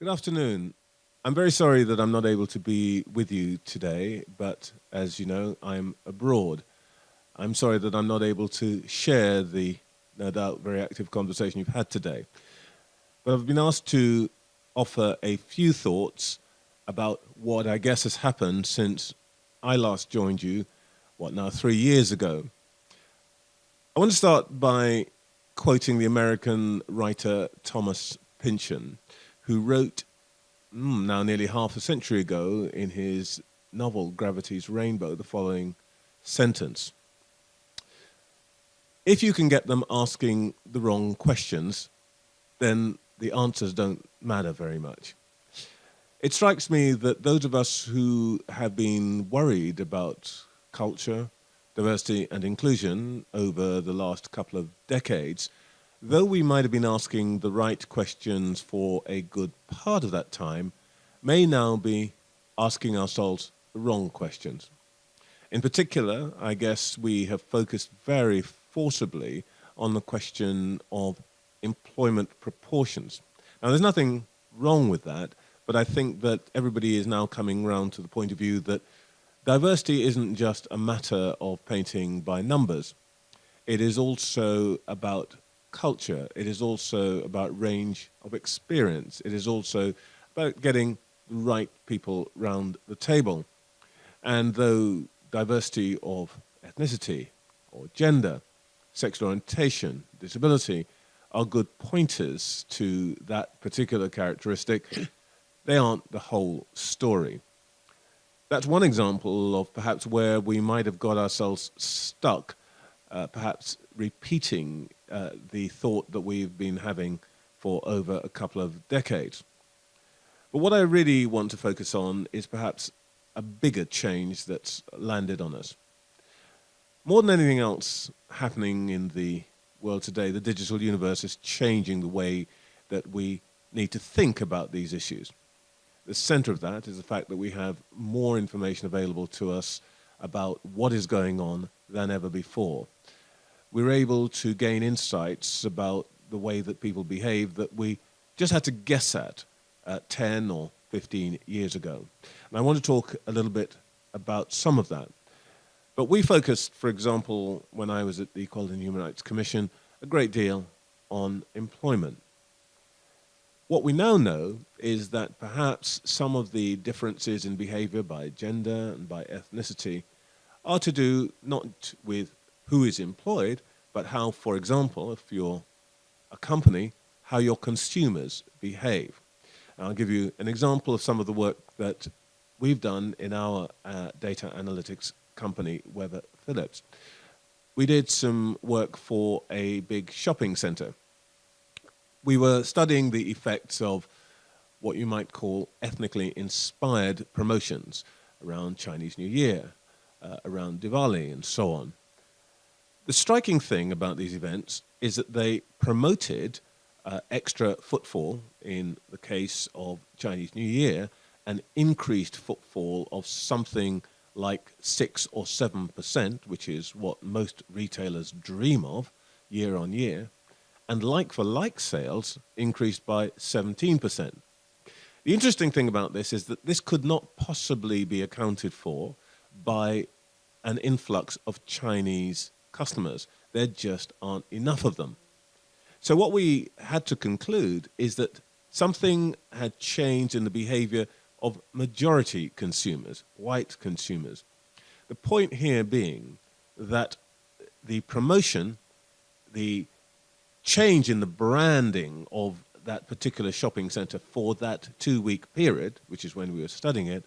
Good afternoon. I'm very sorry that I'm not able to be with you today, but as you know, I'm abroad. I'm sorry that I'm not able to share the, no doubt, very active conversation you've had today. But I've been asked to offer a few thoughts about what I guess has happened since I last joined you, 3 years ago. I want to start by quoting the American writer Thomas Pynchon, who wrote now nearly half a century ago in his novel Gravity's Rainbow the following sentence. If you can get them asking the wrong questions, then the answers don't matter very much. It strikes me that those of us who have been worried about culture, diversity and inclusion over the last couple of decades, though we might have been asking the right questions for a good part of that time, may now be asking ourselves the wrong questions. In particular, I guess we have focused very forcibly on the question of employment proportions. Now, there's nothing wrong with that, but I think that everybody is now coming round to the point of view that diversity isn't just a matter of painting by numbers. It is also about culture. It is also about range of experience. It is also about getting the right people round the table. And though diversity of ethnicity or gender, sexual orientation, disability are good pointers to that particular characteristic, they aren't the whole story. That's one example of perhaps where we might have got ourselves stuck, perhaps repeating the thought that we've been having for over a couple of decades. But what I really want to focus on is perhaps a bigger change that's landed on us. More than anything else happening in the world today, the digital universe is changing the way that we need to think about these issues. The center of that is the fact that we have more information available to us about what is going on than ever before. We're able to gain insights about the way that people behave that we just had to guess at 10 or 15 years ago. And I want to talk a little bit about some of that. But we focused, for example, when I was at the Equality and Human Rights Commission, a great deal on employment. What we now know is that perhaps some of the differences in behavior by gender and by ethnicity are to do not with who is employed, but how, for example, if you're a company, how your consumers behave. And I'll give you an example of some of the work that we've done in our data analytics company, Trevor Philips. We did some work for a big shopping center. We were studying the effects of what you might call ethnically inspired promotions around Chinese New Year, around Diwali, and so on. The striking thing about these events is that they promoted extra footfall, in the case of Chinese New Year, an increased footfall of something like 6 or 7%, which is what most retailers dream of year on year, and like-for-like sales increased by 17%. The interesting thing about this is that this could not possibly be accounted for by an influx of Chinese customers. There just aren't enough of them. So what we had to conclude is that something had changed in the behavior of majority consumers, white consumers. The point here being that the promotion, the change in the branding of that particular shopping center for that 2-week period, which is when we were studying it,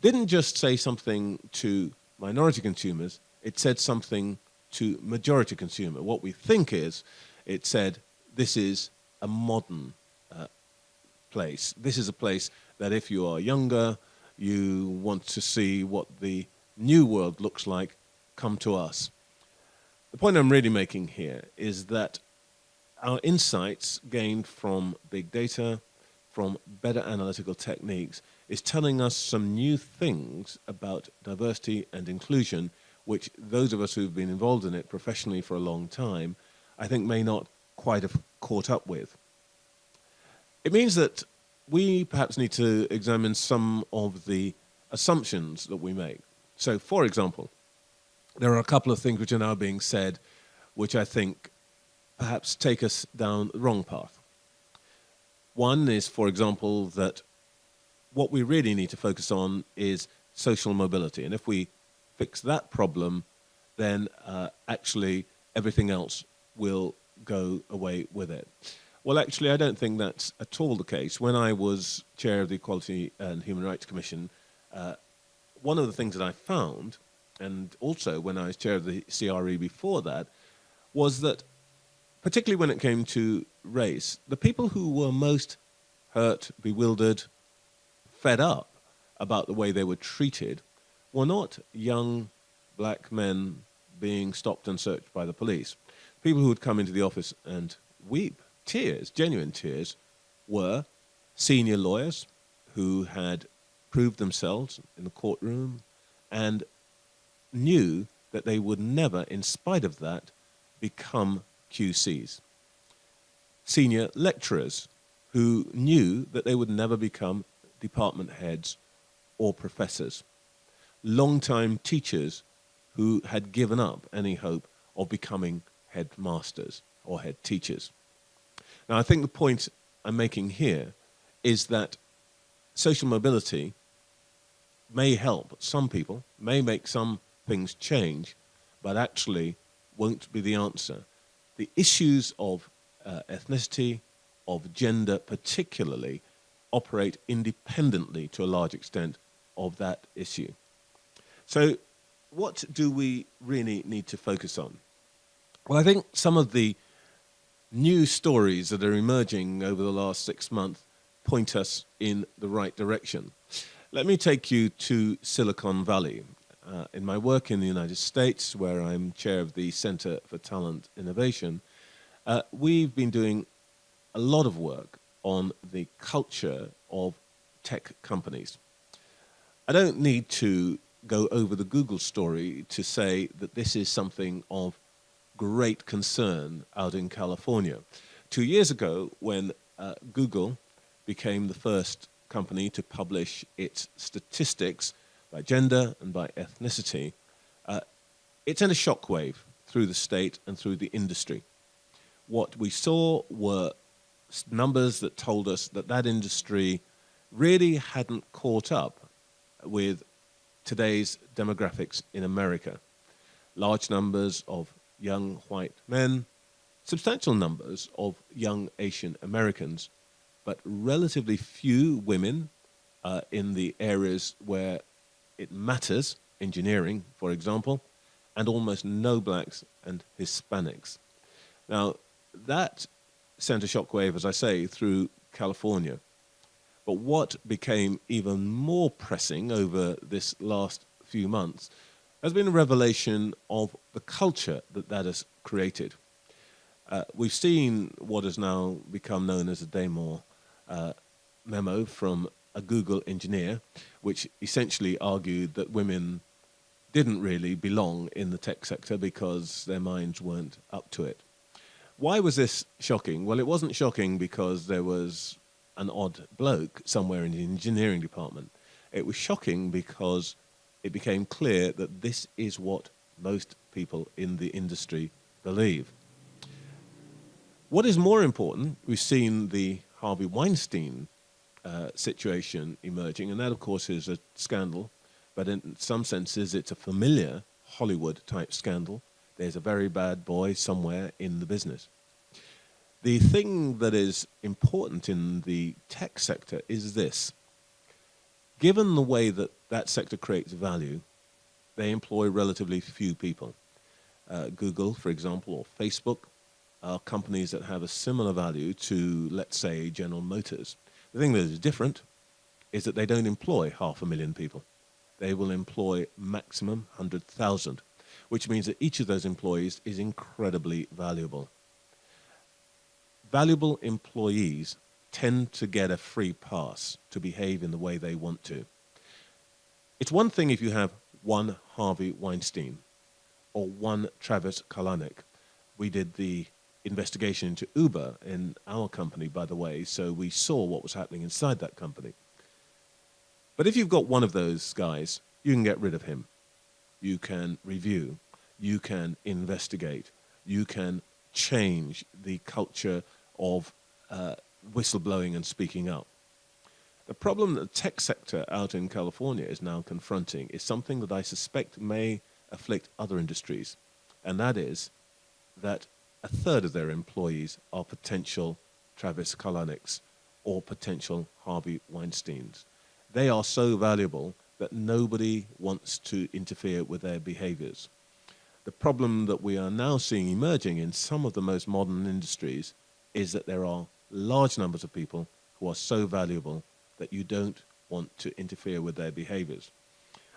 didn't just say something to minority consumers, it said something to majority consumer. What we think is, it said, this is a modern place. This is a place that if you are younger, you want to see what the new world looks like, come to us. The point I'm really making here is that our insights gained from big data, from better analytical techniques, is telling us some new things about diversity and inclusion, which those of us who've been involved in it professionally for a long time, I think may not quite have caught up with. It means that we perhaps need to examine some of the assumptions that we make. So, for example, there are a couple of things which are now being said which I think perhaps take us down the wrong path. One is, for example, that what we really need to focus on is social mobility. And if we fix that problem, then actually everything else will go away with it. Well, actually, I don't think that's at all the case. When I was chair of the Equality and Human Rights Commission, one of the things that I found, and also when I was chair of the CRE before that, was that particularly when it came to race, the people who were most hurt, bewildered, fed up about the way they were treated were not young black men being stopped and searched by the police. People who would come into the office and weep, tears, genuine tears, were senior lawyers who had proved themselves in the courtroom and knew that they would never, in spite of that, become QCs. Senior lecturers who knew that they would never become department heads or professors. Long-time teachers who had given up any hope of becoming headmasters or head teachers. Now, I think the point I'm making here is that social mobility may help some people, may make some things change, but actually won't be the answer. The issues of ethnicity, of gender particularly, operate independently to a large extent of that issue. So what do we really need to focus on? Well, I think some of the new stories that are emerging over the last 6 months point us in the right direction. Let me take you to Silicon Valley. In my work in the United States, where I'm chair of the Center for Talent Innovation, we've been doing a lot of work on the culture of tech companies. I don't need to go over the Google story to say that this is something of great concern out in California. 2 years ago, when Google became the first company to publish its statistics by gender and by ethnicity, it sent a shockwave through the state and through the industry. What we saw were numbers that told us that that industry really hadn't caught up with today's demographics in America. Large numbers of young white men, substantial numbers of young Asian Americans, but relatively few women in the areas where it matters, engineering, for example, and almost no blacks and Hispanics. Now, that sent a shockwave, as I say, through California. But what became even more pressing over this last few months has been a revelation of the culture that that has created. We've seen what has now become known as a Damore memo from a Google engineer, which essentially argued that women didn't really belong in the tech sector because their minds weren't up to it. Why was this shocking? Well, it wasn't shocking because there was an odd bloke somewhere in the engineering department. It was shocking because it became clear that this is what most people in the industry believe. What is more important, we've seen the Harvey Weinstein situation emerging, and that, of course, is a scandal, but in some senses it's a familiar Hollywood-type scandal. There's a very bad boy somewhere in the business. The thing that is important in the tech sector is this. Given the way that that sector creates value, they employ relatively few people. Google, for example, or Facebook are companies that have a similar value to, let's say, General Motors. The thing that is different is that they don't employ 500,000 people. They will employ maximum 100,000, which means that each of those employees is incredibly valuable. Valuable employees tend to get a free pass to behave in the way they want to. It's one thing if you have one Harvey Weinstein or one Travis Kalanick. We did the investigation into Uber in our company, by the way, so we saw what was happening inside that company. But if you've got one of those guys, you can get rid of him. You can review, you can investigate, you can change the culture of whistleblowing and speaking up. The problem that the tech sector out in California is now confronting is something that I suspect may afflict other industries, and that is that a third of their employees are potential Travis Kalanick's or potential Harvey Weinsteins. They are so valuable that nobody wants to interfere with their behaviors. The problem that we are now seeing emerging in some of the most modern industries is that there are large numbers of people who are so valuable that you don't want to interfere with their behaviors.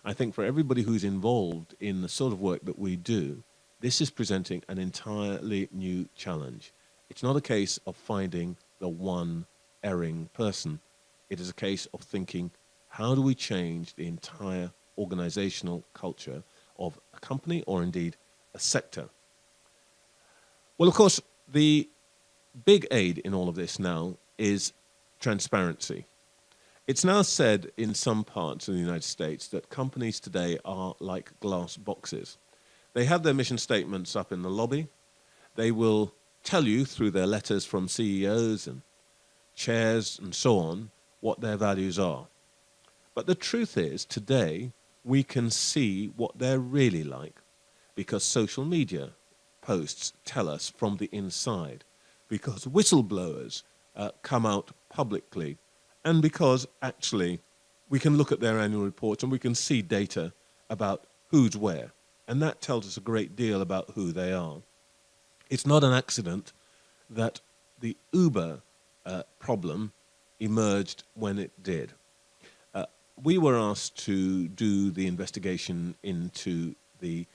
I think for everybody who's involved in the sort of work that we do, this is presenting an entirely new challenge. It's not a case of finding the one erring person. It is a case of thinking, how do we change the entire organizational culture of a company or indeed a sector? Well, of course, the big aid in all of this now is transparency. It's now said in some parts of the United States that companies today are like glass boxes. They have their mission statements up in the lobby. They will tell you through their letters from CEOs and chairs and so on what their values are. But the truth is, today, we can see what they're really like because social media posts tell us from the inside, because whistleblowers come out publicly, and because actually we can look at their annual reports and we can see data about who's where. And that tells us a great deal about who they are. It's not an accident that the Uber problem emerged when it did. We were asked to do the investigation into the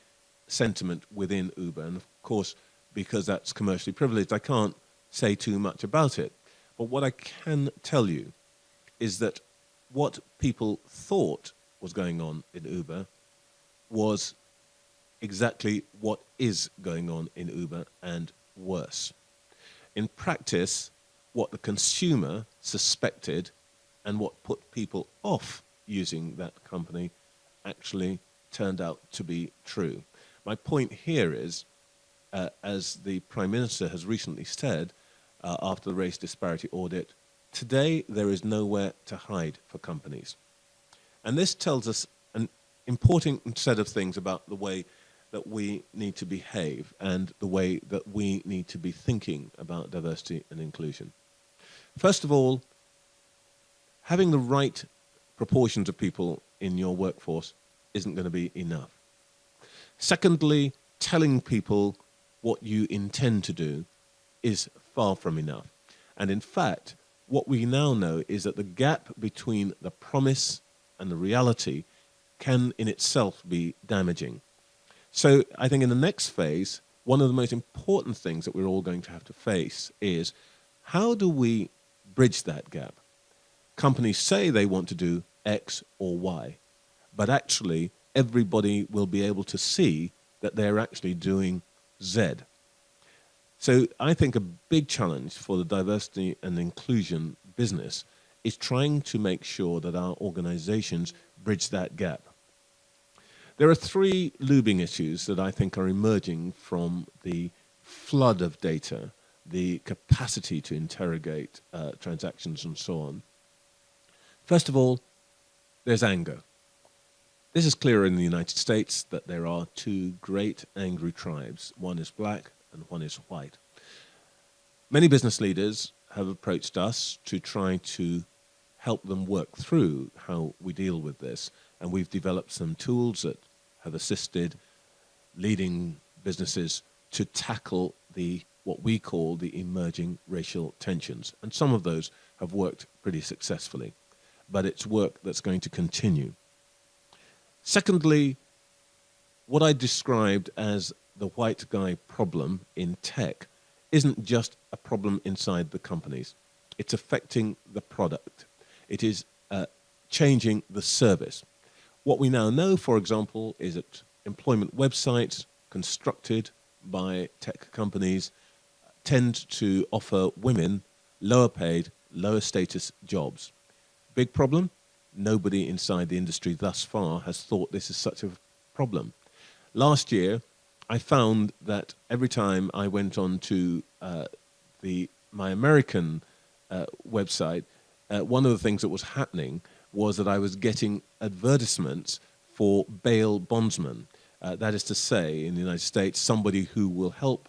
sentiment within Uber. And of course, because that's commercially privileged, I can't say too much about it. But what I can tell you is that what people thought was going on in Uber was exactly what is going on in Uber and worse. In practice, what the consumer suspected and what put people off using that company actually turned out to be true. My point here is, as the Prime Minister has recently said after the race disparity audit, today there is nowhere to hide for companies. And this tells us an important set of things about the way that we need to behave and the way that we need to be thinking about diversity and inclusion. First of all, having the right proportions of people in your workforce isn't going to be enough. Secondly, telling people what you intend to do is far from enough. And in fact, what we now know is that the gap between the promise and the reality can in itself be damaging. So I think in the next phase, one of the most important things that we're all going to have to face is, how do we bridge that gap? Companies say they want to do X or Y, but actually everybody will be able to see that they're actually doing Z. So I think a big challenge for the diversity and inclusion business is trying to make sure that our organizations bridge that gap. There are three looming issues that I think are emerging from the flood of data, the capacity to interrogate transactions and so on. First of all, there's anger. This is clear in the United States that there are two great angry tribes. One is black and one is white. Many business leaders have approached us to try to help them work through how we deal with this. And we've developed some tools that have assisted leading businesses to tackle what we call the emerging racial tensions. And some of those have worked pretty successfully. But it's work that's going to continue. Secondly, what I described as the white guy problem in tech isn't just a problem inside the companies. It's affecting the product. It is changing the service. What we now know, for example, is that employment websites constructed by tech companies tend to offer women lower paid, lower status jobs. Big problem? Nobody inside the industry thus far has thought this is such a problem. Last year, I found that every time I went on to my American website, one of the things that was happening was that I was getting advertisements for bail bondsmen. That is to say, in the United States, somebody who will help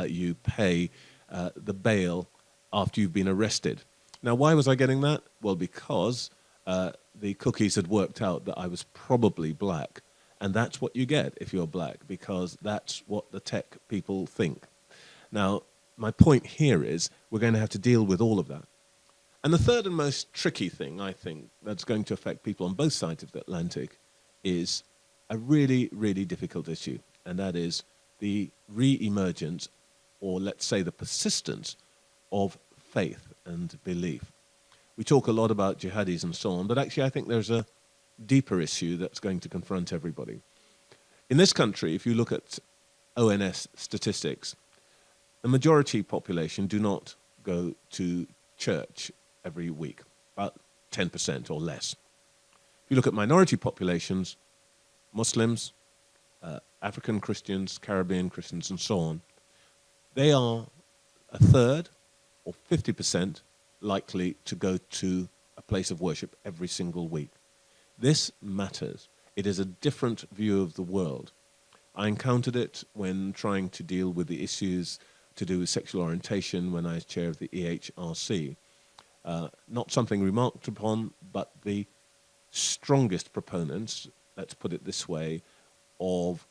you pay the bail after you've been arrested. Now, why was I getting that? Well, because the cookies had worked out that I was probably black. And that's what you get if you're black, because that's what the tech people think. Now, my point here is we're going to have to deal with all of that. And the third and most tricky thing, I think, that's going to affect people on both sides of the Atlantic is a really, really difficult issue, and that is the re-emergence, or let's say the persistence, of faith and belief. We talk a lot about jihadis and so on, but actually I think there's a deeper issue that's going to confront everybody. In this country, if you look at ONS statistics, the majority population do not go to church every week, about 10% or less. If you look at minority populations, Muslims, African Christians, Caribbean Christians, and so on, they are a third or 50% likely to go to a place of worship every single week. This matters. It is a different view of the world. I encountered it when trying to deal with the issues to do with sexual orientation when I was chair of the EHRC. Not something remarked upon, but the strongest proponents, let's put it this way, of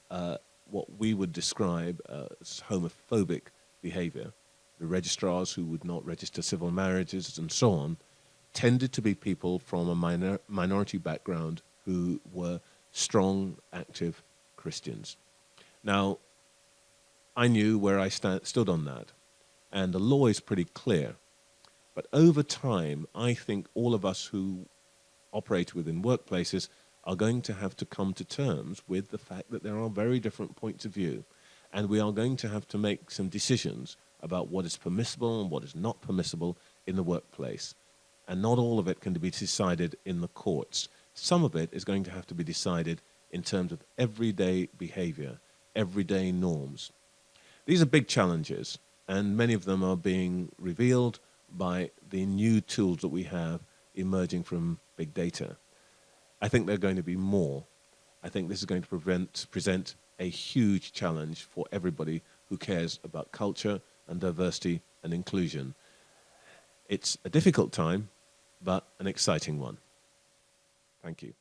what we would describe as homophobic behavior, the registrars who would not register civil marriages and so on, tended to be people from a minority background who were strong, active Christians. Now, I knew where I stood on that, and the law is pretty clear. But over time, I think all of us who operate within workplaces are going to have to come to terms with the fact that there are very different points of view, and we are going to have to make some decisions about what is permissible and what is not permissible in the workplace. And not all of it can be decided in the courts. Some of it is going to have to be decided in terms of everyday behavior, everyday norms. These are big challenges, and many of them are being revealed by the new tools that we have emerging from big data. I think there are going to be more. I think this is going to present a huge challenge for everybody who cares about culture and diversity and inclusion. It's a difficult time, but an exciting one. Thank you.